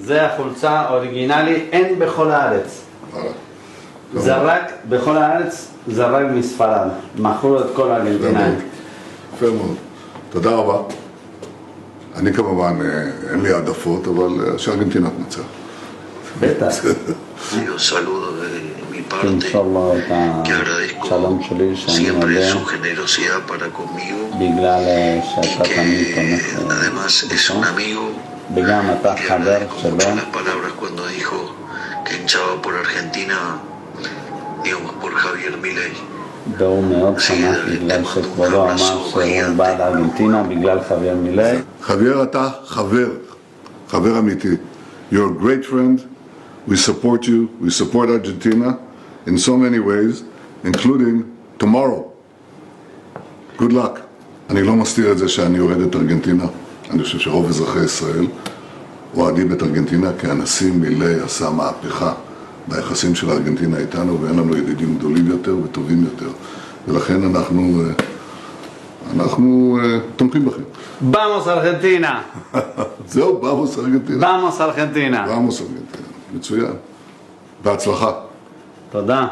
זה החולצה אוריגינלי, אין בכל הארץ. זה רק, בכל הארץ זה רק מספרד. מכרו את כל הארגנטינאים. יפה מאוד. תודה רבה. אני כמובן, אין לי העדפות, אבל שארגנטינה תנצח. בטח. Un saludo de mi parte, תמסור את השלום שלי שאני siempre מודה su generosidad para conmigo בגלל y שאתה תמיד que תומך además es un amigo. וגם אתה Le חבר agradezco שלו. mucho las palabras cuando dijo que hinchaba por Argentina, digamos por Javier Milei. והוא מאוד שמח בגלל שכבודו אמר שהוא בעד ארגנטינה בגלל חבר מילי. חבר, אתה חבר אמיתי. You're a great friend. We support you. We support Argentina in so many ways, including tomorrow. Good luck. אני לא מסתיר את זה שאני אוהד את ארגנטינה. אני חושב שרוב אזרחי ישראל אוהדים את ארגנטינה, כי הנשיא מילי עשה מהפכה ביחסים של ארגנטינה איתנו, ואין לנו ידידים גדולים יותר וטובים יותר. ולכן אנחנו תומכים בכם. Vamos ארגנטינה! זהו, באמוס ארגנטינה. Vamos ארגנטינה! באמוס ארגנטינה. מצוין. בהצלחה. תודה.